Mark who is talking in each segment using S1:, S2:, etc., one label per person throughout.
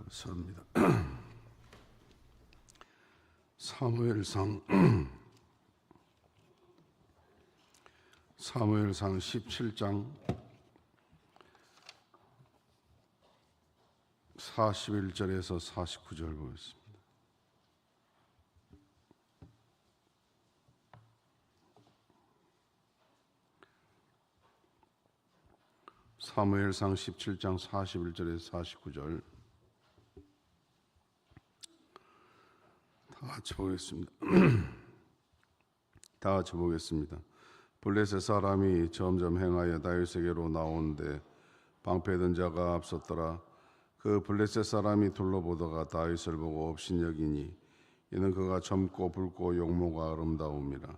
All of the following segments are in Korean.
S1: 섭니다. 사무엘상 17장 41절에서 49절 보겠습니다. 사무엘상 17장 41절에서 49절 다 같이 보겠습니다. 다 같이 보겠습니다. 블레셋 사람이 점점 행하여 다윗에게로 나오는데 방패든 자가 앞섰더라. 그 블레셋 사람이 둘러보다가 다윗을 보고 업신여기니 이는 그가 젊고 붉고 용모가 아름다움이라.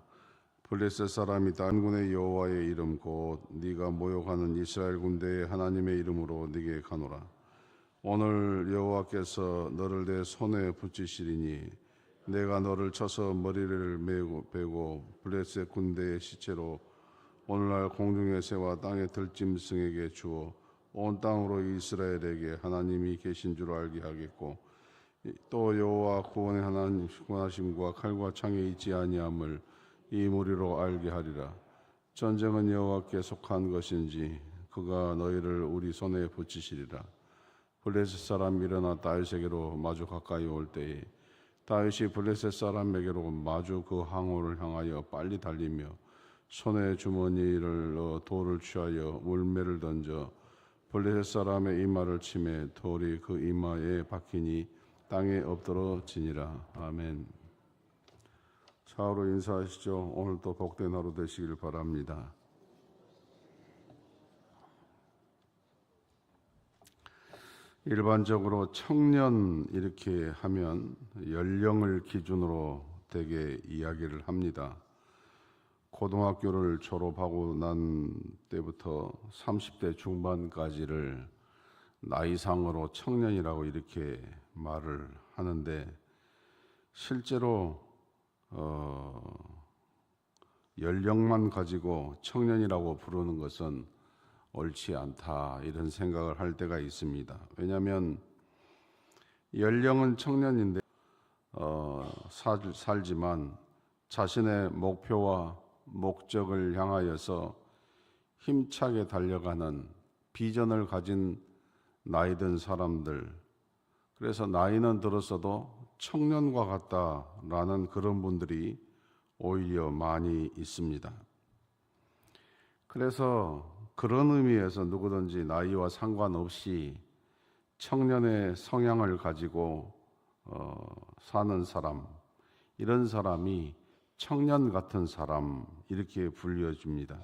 S1: 블레셋 사람이 단군의 여호와의 이름 곧 네가 모욕하는 이스라엘 군대의 하나님의 이름으로 네게 가노라. 오늘 여호와께서 너를 내 손에 붙이시리니 내가 너를 쳐서 머리를 베고 블레셋 군대의 시체로 오늘날 공중의 새와 땅의 들짐승에게 주어 온 땅으로 이스라엘에게 하나님이 계신 줄 알게 하겠고 또 여호와 구원의 하나님 구원하심과 칼과 창에 있지 아니함을 이 무리로 알게 하리라. 전쟁은 여호와께 속한 것인지 그가 너희를 우리 손에 붙이시리라. 블레셋 사람 일어나 다윗에게로 마주 가까이 올 때에 다윗이 블레셋 사람에게로 마주 그 항우를 향하여 빨리 달리며 손에 주머니를 넣어 돌을 취하여 물매를 던져 블레셋 사람의 이마를 치매 돌이 그 이마에 박히니 땅에 엎드러지니라. 아멘. 차으로 인사하시죠. 오늘도 복된 하루 되시길 바랍니다. 일반적으로 청년 이렇게 하면 연령을 기준으로 되게 이야기를 합니다. 고등학교를 졸업하고 난 때부터 30대 중반까지를 나이상으로 청년이라고 이렇게 말을 하는데 실제로 연령만 가지고 청년이라고 부르는 것은 옳지 않다 이런 생각을 할 때가 있습니다. 왜냐하면 연령은 청년인데 살지만 자신의 목표와 목적을 향하여서 힘차게 달려가는 비전을 가진 나이든 사람들, 그래서 나이는 들었어도 청년과 같다라는 그런 분들이 오히려 많이 있습니다. 그래서 그런 의미에서 누구든지 나이와 상관없이 청년의 성향을 가지고 사는 사람, 이런 사람이 청년 같은 사람 이렇게 불려집니다.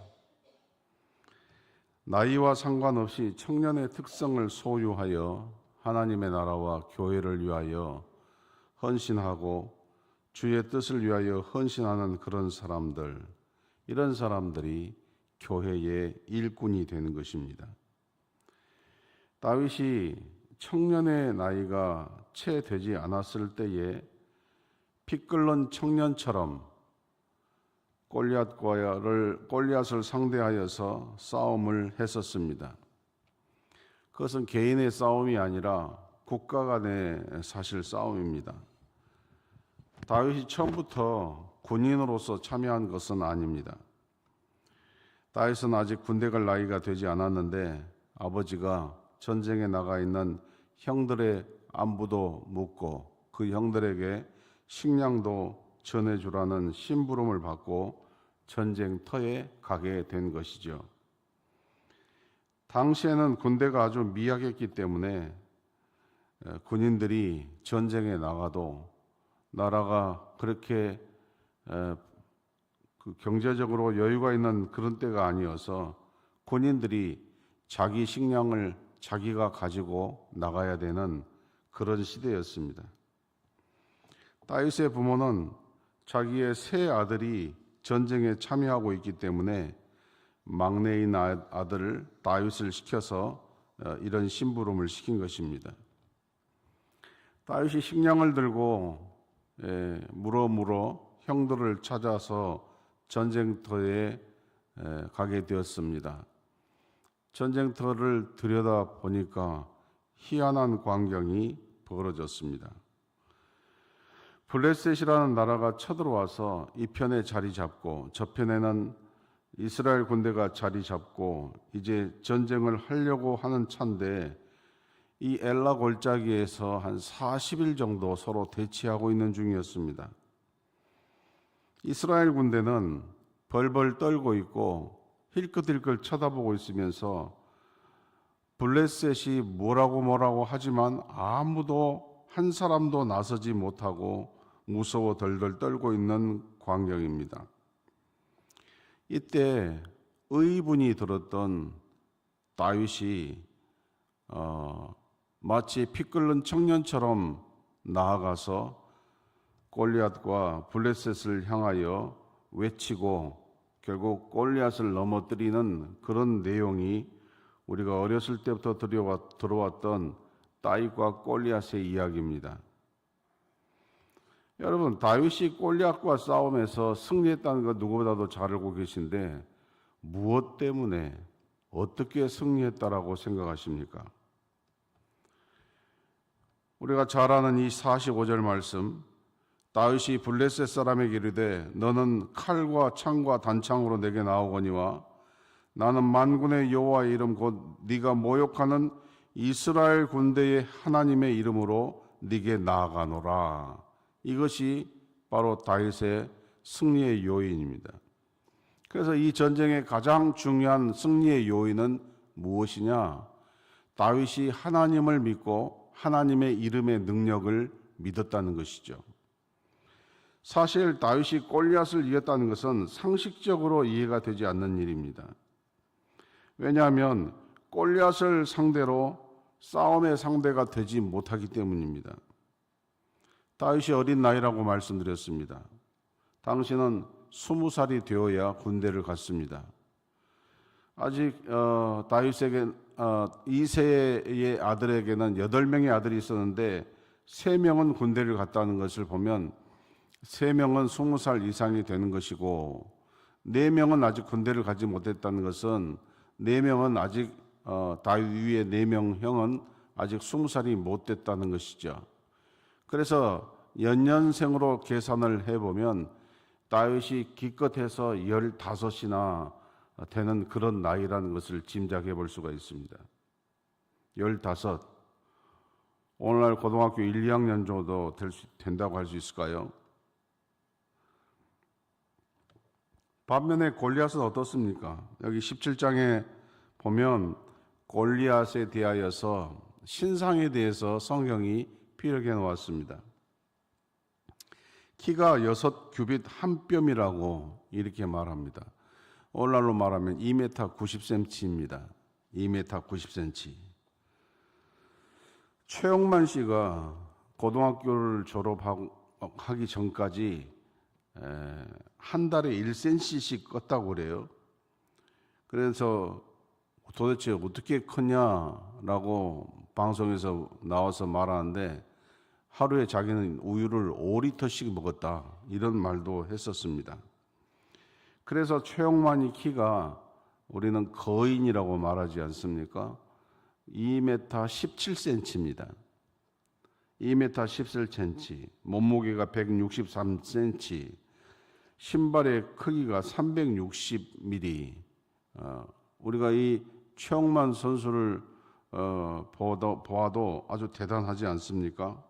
S1: 나이와 상관없이 청년의 특성을 소유하여 하나님의 나라와 교회를 위하여 헌신하고 주의 뜻을 위하여 헌신하는 그런 사람들, 이런 사람들이 교회의 일꾼이 되는 것입니다. 다윗이 청년의 나이가 채 되지 않았을 때에 피 끓는 청년처럼 골리앗을 상대하여서 싸움을 했었습니다. 그것은 개인의 싸움이 아니라 국가 간의 사실 싸움입니다. 다윗이 처음부터 군인으로서 참여한 것은 아닙니다. 다윗은 아직 군대 갈 나이가 되지 않았는데 아버지가 전쟁에 나가 있는 형들의 안부도 묻고 그 형들에게 식량도 전해주라는 심부름을 받고 전쟁터에 가게 된 것이죠. 당시에는 군대가 아주 미약했기 때문에 군인들이 전쟁에 나가도 나라가 그렇게 경제적으로 여유가 있는 그런 때가 아니어서 군인들이 자기 식량을 자기가 가지고 나가야 되는 그런 시대였습니다. 다윗의 부모는 자기의 세 아들이 전쟁에 참여하고 있기 때문에 막내인 아들을 다윗을 시켜서 이런 심부름을 시킨 것입니다. 다윗이 식량을 들고 물어 형들을 찾아서 전쟁터에 가게 되었습니다. 전쟁터를 들여다보니까 희한한 광경이 벌어졌습니다. 블레셋이라는 나라가 쳐들어와서 이 편에 자리 잡고 저편에는 이스라엘 군대가 자리 잡고 이제 전쟁을 하려고 하는 차인데 이 엘라 골짜기에서 한 40일 정도 서로 대치하고 있는 중이었습니다. 이스라엘 군대는 벌벌 떨고 있고 힐끗힐끗 쳐다보고 있으면서 블레셋이 뭐라고 하지만 아무도 한 사람도 나서지 못하고 무서워 덜덜 떨고 있는 광경입니다. 이때 의분이 들었던 다윗이 마치 피 끓는 청년처럼 나아가서 골리앗과 블레셋을 향하여 외치고 결국 골리앗을 넘어뜨리는 그런 내용이 우리가 어렸을 때부터 들어왔던 다윗과 골리앗의 이야기입니다. 여러분, 다윗이 골리앗과 싸움에서 승리했다는 거 누구보다도 잘 알고 계신데 무엇 때문에 어떻게 승리했다라고 생각하십니까? 우리가 잘 아는 이 45절 말씀, 다윗이 블레셋 사람에게 이르되 너는 칼과 창과 단창으로 내게 나오거니와 나는 만군의 여호와의 이름 곧 네가 모욕하는 이스라엘 군대의 하나님의 이름으로 네게 나아가노라. 이것이 바로 다윗의 승리의 요인입니다. 그래서 이 전쟁의 가장 중요한 승리의 요인은 무엇이냐? 다윗이 하나님을 믿고 하나님의 이름의 능력을 믿었다는 것이죠. 사실 다윗이 골리앗을 이겼다는 것은 상식적으로 이해가 되지 않는 일입니다. 왜냐하면 골리앗을 상대로 싸움의 상대가 되지 못하기 때문입니다. 다윗이 어린 나이라고 말씀드렸습니다. 당시는 20살이 되어야 군대를 갔습니다. 아직 다윗에게 이세의 아들에게는 8명의 아들이 있었는데 3명은 군대를 갔다는 것을 보면 3명은 20살 이상이 되는 것이고 4명은 아직 군대를 가지 못했다는 것은 4명은 아직 다윗 위의 4명 형은 아직 20살이 못 됐다는 것이죠. 그래서 연년생으로 계산을 해보면 다윗이 기껏해서 15이나 되는 그런 나이라는 것을 짐작해 볼 수가 있습니다. 15. 오늘날 고등학교 1, 2학년 정도 된다고 할 수 있을까요? 반면에 골리앗은 어떻습니까? 여기 17장에 보면 골리앗에 대하여서 신상에 대해서 성경이 피력해 놓았습니다. 키가 6규빗 한 뼘이라고 이렇게 말합니다. 오늘날로 말하면 2m 90cm입니다. 2m 90cm. 최영만 씨가 고등학교를 졸업하기 전까지 한 달에 1cm씩 껐다고 그래요. 그래서 도대체 어떻게 컸냐라고 방송에서 나와서 말하는데 하루에 자기는 우유를 5리터씩 먹었다 이런 말도 했었습니다. 그래서 최영만이 키가 우리는 거인이라고 말하지 않습니까? 2m 17cm입니다. 2m 17cm, 몸무게가 163cm, 신발의 크기가 360mm. 우리가 이 최영만 선수를 보아도 아주 대단하지 않습니까?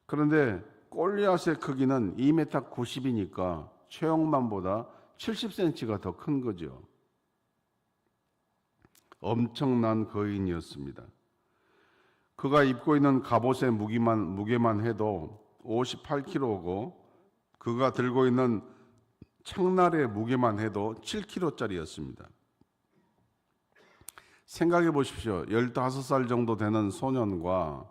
S1: 그런데 골리앗의 크기는 2m 90이니까 최영만보다 70cm가 더 큰 거죠. 엄청난 거인이었습니다. 그가 입고 있는 갑옷의 무게만 해도 58kg고 그가 들고 있는 창날의 무게만 해도 7kg짜리였습니다. 생각해 보십시오. 15살 정도 되는 소년과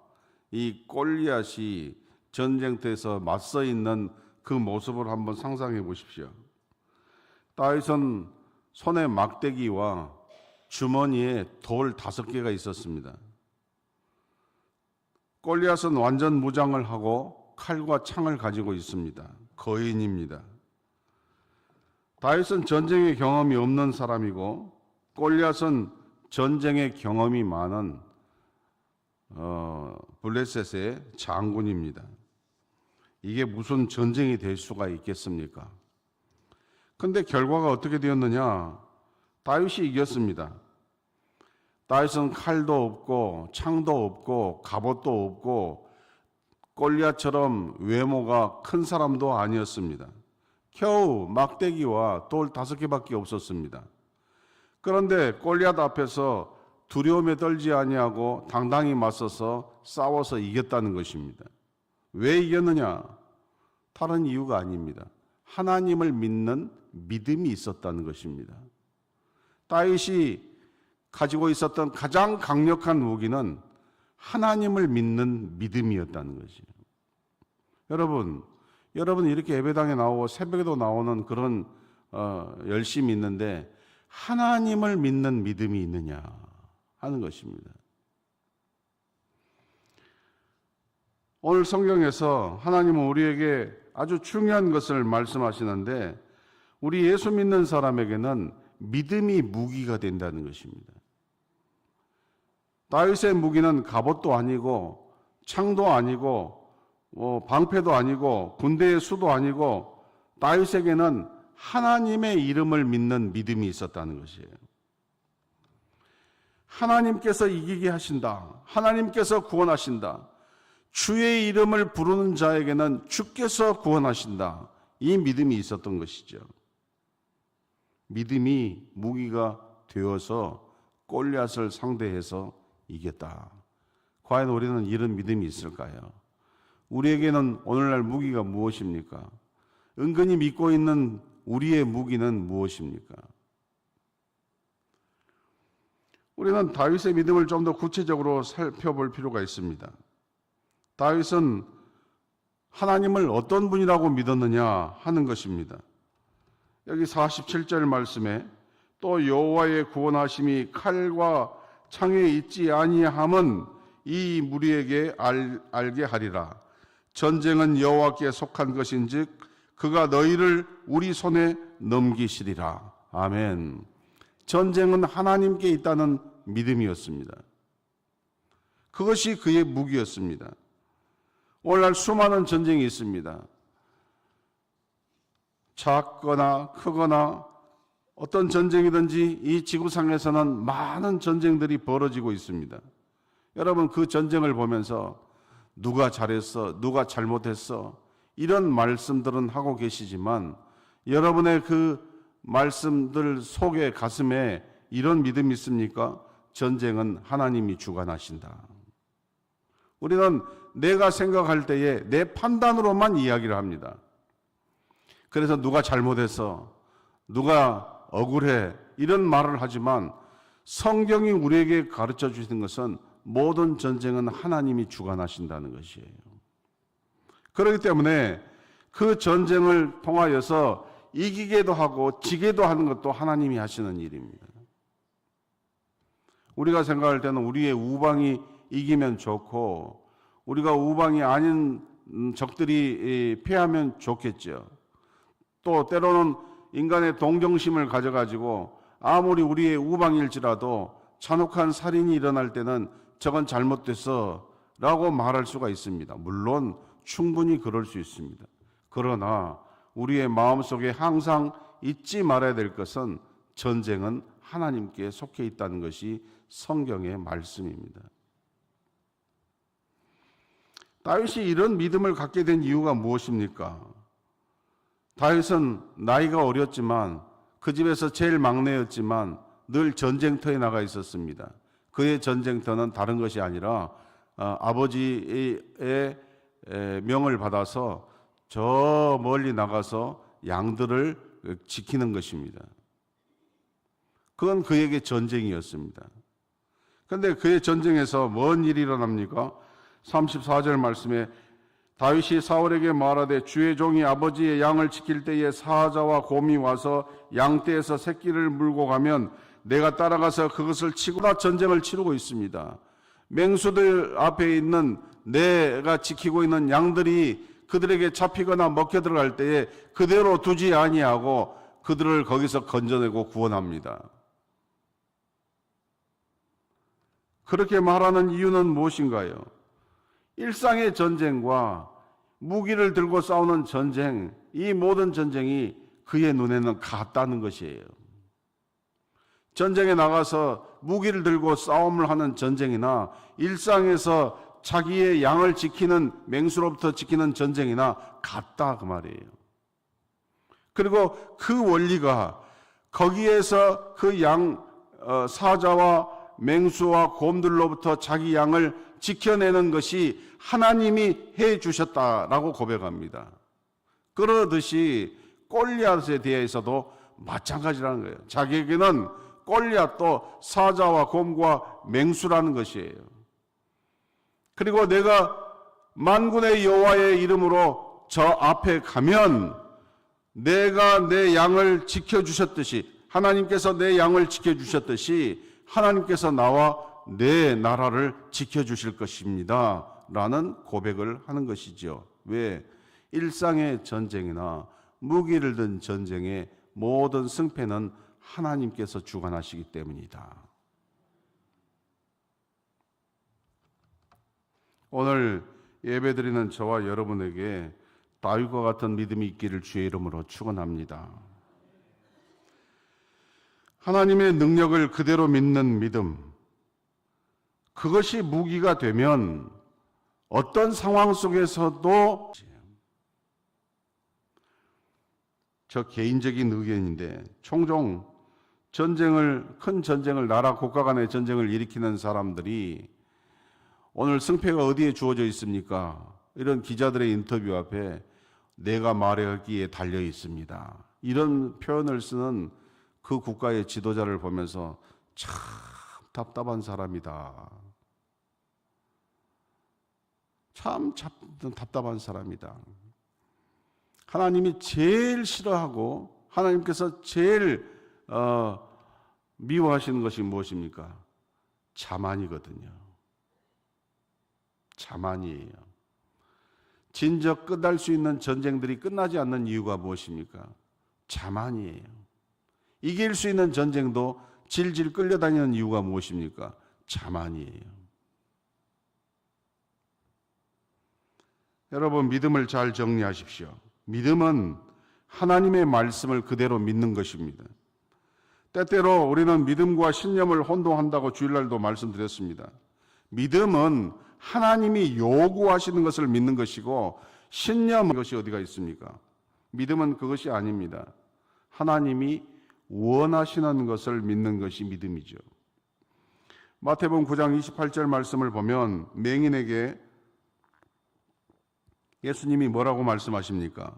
S1: 이 골리앗이 전쟁터에서 맞서 있는 그 모습을 한번 상상해 보십시오. 다윗은 손에 막대기와 주머니에 돌 5개가 있었습니다. 골리앗은 완전 무장을 하고 칼과 창을 가지고 있습니다. 거인입니다. 다윗은 전쟁의 경험이 없는 사람이고 골리앗은 전쟁의 경험이 많은 블레셋의 장군입니다. 이게 무슨 전쟁이 될 수가 있겠습니까? 근데 결과가 어떻게 되었느냐? 다윗이 이겼습니다. 다윗은 칼도 없고 창도 없고 갑옷도 없고 골리앗처럼 외모가 큰 사람도 아니었습니다. 겨우 막대기와 돌 5개밖에 없었습니다. 그런데 골리앗 앞에서 두려움에 떨지 아니하고 당당히 맞서서 싸워서 이겼다는 것입니다. 왜 이겼느냐? 다른 이유가 아닙니다. 하나님을 믿는 믿음이 있었다는 것입니다. 다윗이 가지고 있었던 가장 강력한 무기는 하나님을 믿는 믿음이었다는 것이에요. 여러분 이렇게 예배당에 나오고 새벽에도 나오는 그런 열심이 있는데 하나님을 믿는 믿음이 있느냐 하는 것입니다. 오늘 성경에서 하나님은 우리에게 아주 중요한 것을 말씀하시는데 우리 예수 믿는 사람에게는 믿음이 무기가 된다는 것입니다. 다윗의 무기는 갑옷도 아니고 창도 아니고 방패도 아니고 군대의 수도 아니고 다윗에게는 하나님의 이름을 믿는 믿음이 있었다는 것이에요. 하나님께서 이기게 하신다. 하나님께서 구원하신다. 주의 이름을 부르는 자에게는 주께서 구원하신다. 이 믿음이 있었던 것이죠. 믿음이 무기가 되어서 골리앗을 상대해서 이겼다. 과연 우리는 이런 믿음이 있을까요? 우리에게는 오늘날 무기가 무엇입니까? 은근히 믿고 있는 우리의 무기는 무엇입니까? 우리는 다윗의 믿음을 좀 더 구체적으로 살펴볼 필요가 있습니다. 다윗은 하나님을 어떤 분이라고 믿었느냐 하는 것입니다. 여기 47절 말씀에 또 여호와의 구원하심이 칼과 창에 있지 아니함은 이 무리에게 알게 하리라. 전쟁은 여호와께 속한 것인즉 그가 너희를 우리 손에 넘기시리라. 아멘. 전쟁은 하나님께 있다는 믿음이었습니다. 그것이 그의 무기였습니다. 오늘날 수많은 전쟁이 있습니다. 작거나 크거나 어떤 전쟁이든지 이 지구상에서는 많은 전쟁들이 벌어지고 있습니다. 여러분 그 전쟁을 보면서 누가 잘했어, 누가 잘못했어 이런 말씀들은 하고 계시지만 여러분의 그 말씀들 속에 가슴에 이런 믿음이 있습니까? 전쟁은 하나님이 주관하신다. 우리는 내가 생각할 때에 내 판단으로만 이야기를 합니다. 그래서 누가 잘못했어, 누가 억울해 이런 말을 하지만 성경이 우리에게 가르쳐 주시는 것은 모든 전쟁은 하나님이 주관하신다는 것이에요. 그렇기 때문에 그 전쟁을 통하여서 이기게도 하고 지게도 하는 것도 하나님이 하시는 일입니다. 우리가 생각할 때는 우리의 우방이 이기면 좋고 우리가 우방이 아닌 적들이 패하면 좋겠죠. 또 때로는 인간의 동정심을 가져가지고 아무리 우리의 우방일지라도 잔혹한 살인이 일어날 때는 저건 잘못됐어 라고 말할 수가 있습니다. 물론 충분히 그럴 수 있습니다. 그러나 우리의 마음속에 항상 잊지 말아야 될 것은 전쟁은 하나님께 속해 있다는 것이 성경의 말씀입니다. 다윗이 이런 믿음을 갖게 된 이유가 무엇입니까? 다윗은 나이가 어렸지만 그 집에서 제일 막내였지만 늘 전쟁터에 나가 있었습니다. 그의 전쟁터는 다른 것이 아니라 아버지의 명을 받아서 저 멀리 나가서 양들을 지키는 것입니다. 그건 그에게 전쟁이었습니다. 그런데 그의 전쟁에서 뭔 일이 일어납니까? 34절 말씀에 다윗이 사울에게 말하되 주의 종이 아버지의 양을 지킬 때에 사자와 곰이 와서 양떼에서 새끼를 물고 가면 내가 따라가서 그것을 치고 다 전쟁을 치르고 있습니다. 맹수들 앞에 있는 내가 지키고 있는 양들이 그들에게 잡히거나 먹혀 들어갈 때에 그대로 두지 아니하고 그들을 거기서 건져내고 구원합니다. 그렇게 말하는 이유는 무엇인가요? 일상의 전쟁과 무기를 들고 싸우는 전쟁, 이 모든 전쟁이 그의 눈에는 같다는 것이에요. 전쟁에 나가서 무기를 들고 싸움을 하는 전쟁이나 일상에서 자기의 양을 지키는, 맹수로부터 지키는 전쟁이나 같다 그 말이에요. 그리고 그 원리가 거기에서 그 사자와 맹수와 곰들로부터 자기 양을 지켜내는 것이 하나님이 해 주셨다라고 고백합니다. 그러듯이 골리앗에 대해서도 마찬가지라는 거예요. 자기에게는 골리앗도 사자와 곰과 맹수라는 것이에요. 그리고 내가 만군의 여호와의 이름으로 저 앞에 가면 내가 내 양을 지켜주셨듯이, 하나님께서 내 양을 지켜주셨듯이 하나님께서 나와 내 나라를 지켜주실 것입니다 라는 고백을 하는 것이죠. 왜? 일상의 전쟁이나 무기를 든 전쟁의 모든 승패는 하나님께서 주관하시기 때문이다. 오늘 예배드리는 저와 여러분에게 다윗과 같은 믿음이 있기를 주의 이름으로 축원합니다. 하나님의 능력을 그대로 믿는 믿음, 그것이 무기가 되면 어떤 상황 속에서도, 저 개인적인 의견인데 종종 큰 전쟁을, 나라 국가 간의 전쟁을 일으키는 사람들이 오늘 승패가 어디에 주어져 있습니까? 이런 기자들의 인터뷰 앞에 내가 말하기에 달려 있습니다. 이런 표현을 쓰는 그 국가의 지도자를 보면서 참 답답한 사람이다. 참 답답한 사람이다. 하나님이 제일 싫어하고 하나님께서 제일 미워하시는 것이 무엇입니까? 자만이거든요. 자만이에요. 진즉 끝날 수 있는 전쟁들이 끝나지 않는 이유가 무엇입니까? 자만이에요. 이길 수 있는 전쟁도 질질 끌려다니는 이유가 무엇입니까? 자만이에요. 여러분, 믿음을 잘 정리하십시오. 믿음은 하나님의 말씀을 그대로 믿는 것입니다. 때때로 우리는 믿음과 신념을 혼동한다고 주일날도 말씀드렸습니다. 믿음은 하나님이 요구하시는 것을 믿는 것이고, 신념은 것이 어디가 있습니까? 믿음은 그것이 아닙니다. 하나님이 원하시는 것을 믿는 것이 믿음이죠. 마태복음 9장 28절 말씀을 보면 맹인에게 예수님이 뭐라고 말씀하십니까?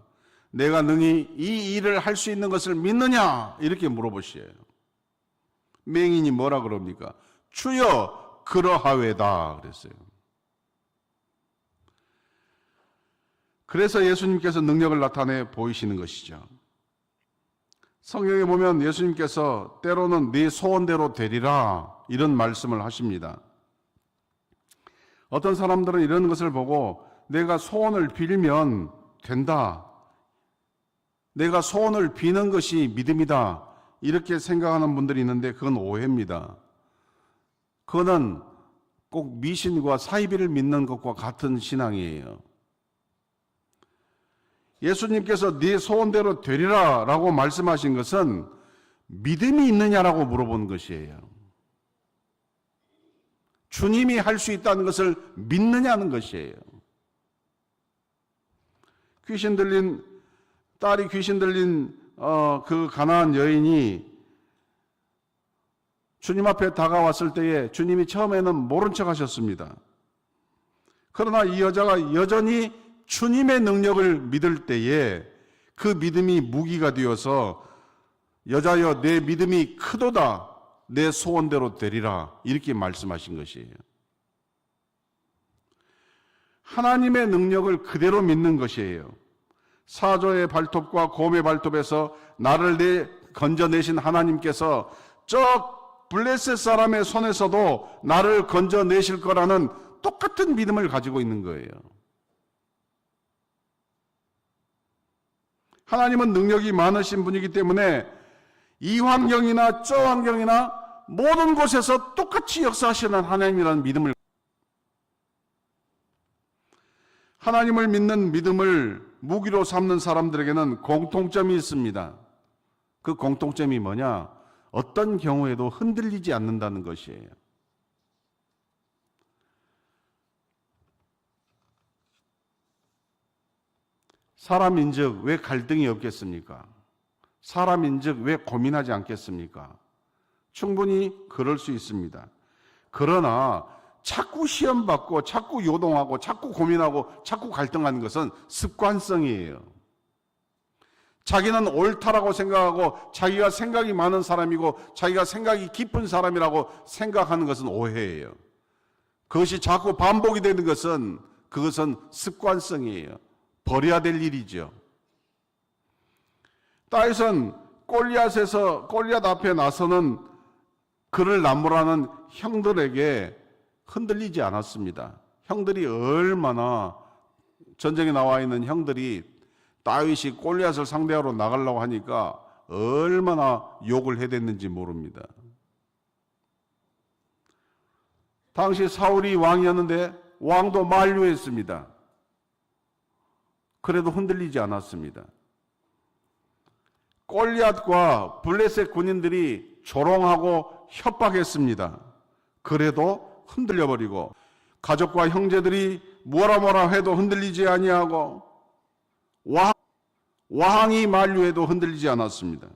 S1: 내가 능히 이 일을 할 수 있는 것을 믿느냐? 이렇게 물어보시에요. 맹인이 뭐라 그럽니까? 주여 그러하외다 그랬어요. 그래서 예수님께서 능력을 나타내 보이시는 것이죠. 성경에 보면 예수님께서 때로는 네 소원대로 되리라 이런 말씀을 하십니다. 어떤 사람들은 이런 것을 보고 내가 소원을 빌면 된다, 내가 소원을 비는 것이 믿음이다, 이렇게 생각하는 분들이 있는데 그건 오해입니다. 그거는 꼭 미신과 사이비를 믿는 것과 같은 신앙이에요. 예수님께서 네 소원대로 되리라 라고 말씀하신 것은 믿음이 있느냐라고 물어본 것이에요. 주님이 할 수 있다는 것을 믿느냐는 것이에요. 딸이 귀신 들린 그 가나안 여인이 주님 앞에 다가왔을 때에 주님이 처음에는 모른 척 하셨습니다. 그러나 이 여자가 여전히 주님의 능력을 믿을 때에 그 믿음이 무기가 되어서 여자여 내 믿음이 크도다, 내 소원대로 되리라, 이렇게 말씀하신 것이에요. 하나님의 능력을 그대로 믿는 것이에요. 사조의 발톱과 곰의 발톱에서 나를 건져내신 하나님께서 저 블레셋 사람의 손에서도 나를 건져내실 거라는 똑같은 믿음을 가지고 있는 거예요. 하나님은 능력이 많으신 분이기 때문에 이 환경이나 저 환경이나 모든 곳에서 똑같이 역사하시는 하나님이라는 믿음을, 하나님을 믿는 믿음을 무기로 삼는 사람들에게는 공통점이 있습니다. 그 공통점이 뭐냐? 어떤 경우에도 흔들리지 않는다는 것이에요. 사람인즉 왜 갈등이 없겠습니까? 사람인즉 왜 고민하지 않겠습니까? 충분히 그럴 수 있습니다. 그러나 자꾸 시험 받고 자꾸 요동하고 자꾸 고민하고 자꾸 갈등하는 것은 습관성이에요. 자기는 옳다라고 생각하고 자기가 생각이 많은 사람이고 자기가 생각이 깊은 사람이라고 생각하는 것은 오해예요. 그것이 자꾸 반복이 되는 것은 그것은 습관성이에요. 버려야 될 일이죠. 다윗은 골리앗 앞에 나서는 그를 나무라는 형들에게 흔들리지 않았습니다. 형들이 얼마나, 전쟁에 나와 있는 형들이 다윗이 골리앗을 상대하러 나가려고 하니까 얼마나 욕을 해댔는지 모릅니다. 당시 사울이 왕이었는데 왕도 만류했습니다. 그래도 흔들리지 않았습니다. 골리앗과 블레셋 군인들이 조롱하고 협박했습니다. 그래도 흔들려버리고, 가족과 형제들이 뭐라 해도 흔들리지 아니하고, 왕이 만류해도 흔들리지 않았습니다.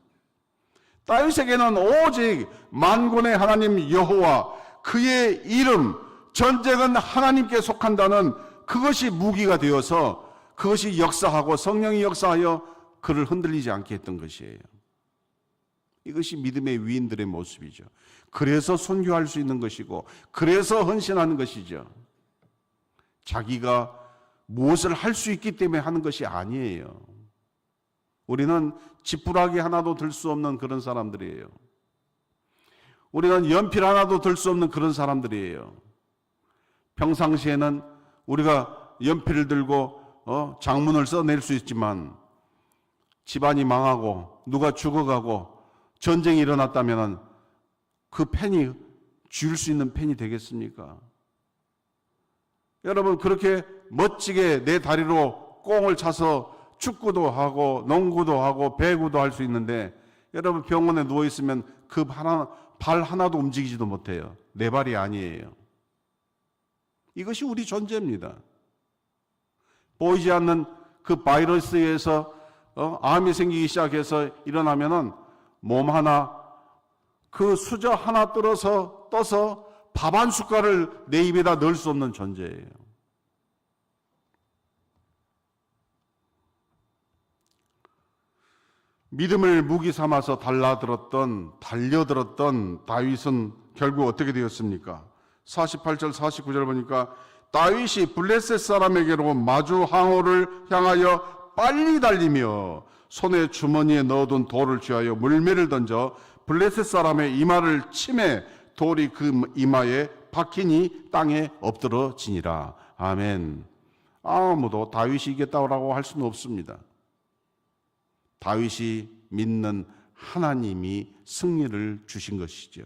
S1: 다윗에게는 오직 만군의 하나님 여호와, 그의 이름, 전쟁은 하나님께 속한다는 그것이 무기가 되어서 그것이 역사하고 성령이 역사하여 그를 흔들리지 않게 했던 것이에요. 이것이 믿음의 위인들의 모습이죠. 그래서 선교할 수 있는 것이고, 그래서 헌신하는 것이죠. 자기가 무엇을 할 수 있기 때문에 하는 것이 아니에요. 우리는 지푸라기 하나도 들 수 없는 그런 사람들이에요. 우리는 연필 하나도 들 수 없는 그런 사람들이에요. 평상시에는 우리가 연필을 들고 장문을 써낼 수 있지만, 집안이 망하고 누가 죽어가고 전쟁이 일어났다면 그 펜이 쥐울 수 있는 펜이 되겠습니까? 여러분, 그렇게 멋지게 내 다리로 꽁을 차서 축구도 하고 농구도 하고 배구도 할 수 있는데, 여러분 병원에 누워있으면 그 발 하나도 움직이지도 못해요. 내 발이 아니에요. 이것이 우리 존재입니다. 보이지 않는 그 바이러스에서 암이 생기기 시작해서 일어나면은 몸 하나, 그 수저 하나 떠서 밥 한 숟갈을 내 입에다 넣을 수 없는 존재예요. 믿음을 무기 삼아서 달려들었던 다윗은 결국 어떻게 되었습니까? 48절 49절 보니까 다윗이 블레셋 사람에게로 마주 항우를 향하여 빨리 달리며 손에 주머니에 넣어둔 돌을 쥐하여 물매를 던져 블레셋 사람의 이마를 치매 돌이 그 이마에 박히니 땅에 엎드러지니라. 아멘. 아무도 다윗이 이겼다고 할 수는 없습니다. 다윗이 믿는 하나님이 승리를 주신 것이죠.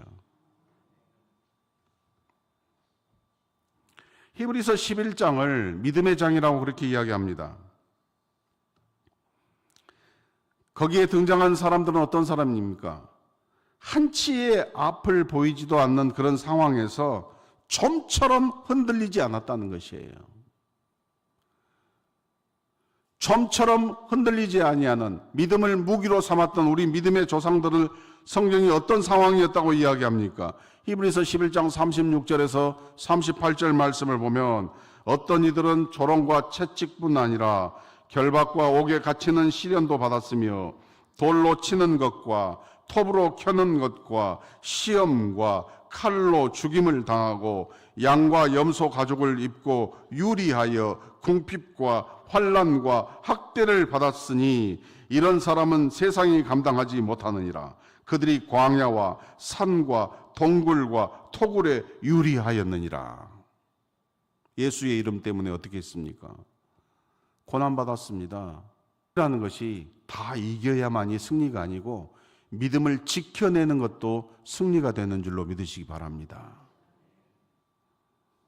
S1: 히브리서 11장을 믿음의 장이라고 그렇게 이야기합니다. 거기에 등장한 사람들은 어떤 사람입니까? 한치의 앞을 보이지도 않는 그런 상황에서 좀처럼 흔들리지 않았다는 것이에요. 좀처럼 흔들리지 아니하는, 믿음을 무기로 삼았던 우리 믿음의 조상들을 성경이 어떤 상황이었다고 이야기합니까? 히브리서 11장 36절에서 38절 말씀을 보면 어떤 이들은 조롱과 채찍뿐 아니라 결박과 옥에 갇히는 시련도 받았으며 돌로 치는 것과 톱으로 켜는 것과 시험과 칼로 죽임을 당하고 양과 염소 가죽을 입고 유리하여 궁핍과 환난과 학대를 받았으니 이런 사람은 세상이 감당하지 못하느니라. 그들이 광야와 산과 동굴과 토굴에 유리하였느니라. 예수의 이름 때문에 어떻게 했습니까? 고난받았습니다. 라는 것이 다 이겨야만이 승리가 아니고
S2: 믿음을 지켜내는 것도 승리가 되는 줄로 믿으시기 바랍니다.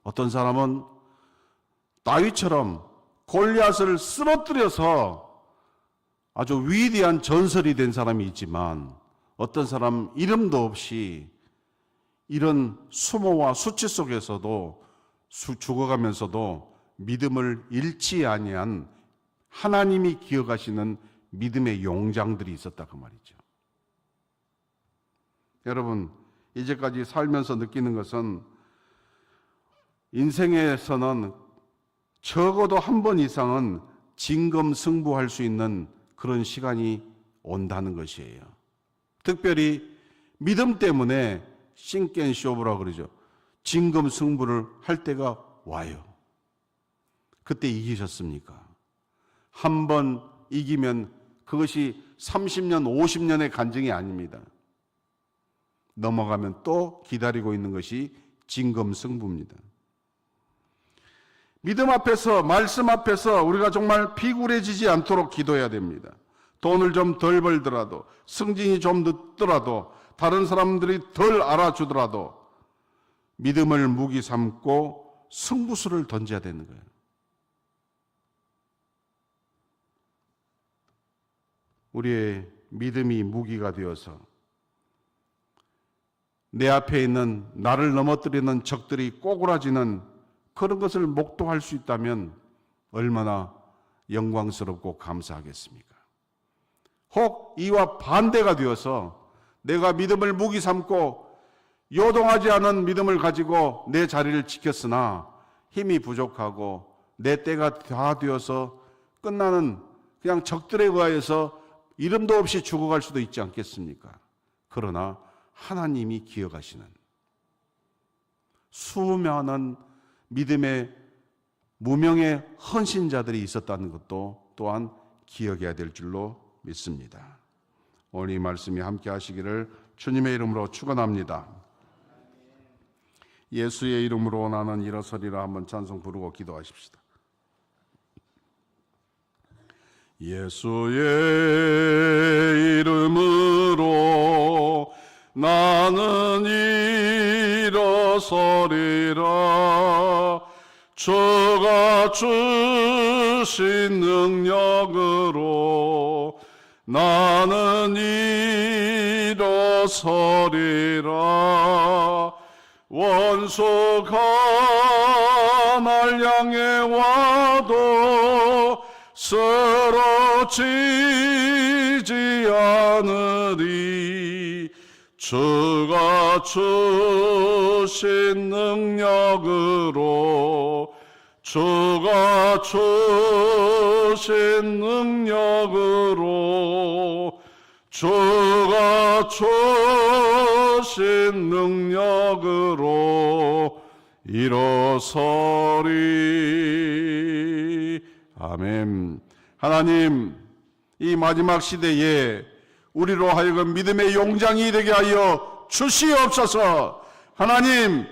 S2: 어떤 사람은 다윗처럼 골리앗을 쓰러뜨려서 아주 위대한 전설이 된 사람이 있지만, 어떤 사람 이름도 없이 이런 수모와 수치 속에서도 죽어가면서도 믿음을 잃지 아니한 하나님이 기억하시는 믿음의 용장들이 있었다 그 말이죠. 여러분, 이제까지 살면서 느끼는 것은 인생에서는 적어도 한 번 이상은 진검승부할 수 있는 그런 시간이 온다는 것이에요. 특별히 믿음 때문에 싱켄쇼브라고 그러죠. 진검승부를 할 때가 와요. 그때 이기셨습니까? 한 번 이기면 그것이 30년, 50년의 간증이 아닙니다. 넘어가면 또 기다리고 있는 것이 진검승부입니다. 믿음 앞에서, 말씀 앞에서 우리가 정말 비굴해지지 않도록 기도해야 됩니다. 돈을 좀 덜 벌더라도, 승진이 좀 늦더라도, 다른 사람들이 덜 알아주더라도 믿음을 무기 삼고 승부수를 던져야 되는 거예요. 우리의 믿음이 무기가 되어서 내 앞에 있는 나를 넘어뜨리는 적들이 꼬꾸라지는 그런 것을 목도할 수 있다면 얼마나 영광스럽고 감사하겠습니까? 혹 이와 반대가 되어서 내가 믿음을 무기 삼고 요동하지 않은 믿음을 가지고 내 자리를 지켰으나 힘이 부족하고 내 때가 다 되어서 끝나는 그냥 적들에 의해서 이름도 없이 죽어갈 수도 있지 않겠습니까? 그러나 하나님이 기억하시는 수많은 믿음의 무명의 헌신자들이 있었다는 것도 또한 기억해야 될 줄로 믿습니다. 오늘 이 말씀이 함께 하시기를 주님의 이름으로 축원합니다. 예수의 이름으로 나는 일어서리라 한번 찬송 부르고 기도하십시다. 예수의 이름으로 나는 일어서리라. 주가 주신 능력으로 나는 일어서리라. 원수가 날 향해 와도 쓰러지지 않으리. 주가 주신 능력으로, 주가 주신 능력으로, 주가 주신 능력으로 일어서리. 아멘. 하나님, 이 마지막 시대에 우리로 하여금 믿음의 용장이 되게 하여 주시옵소서. 하나님,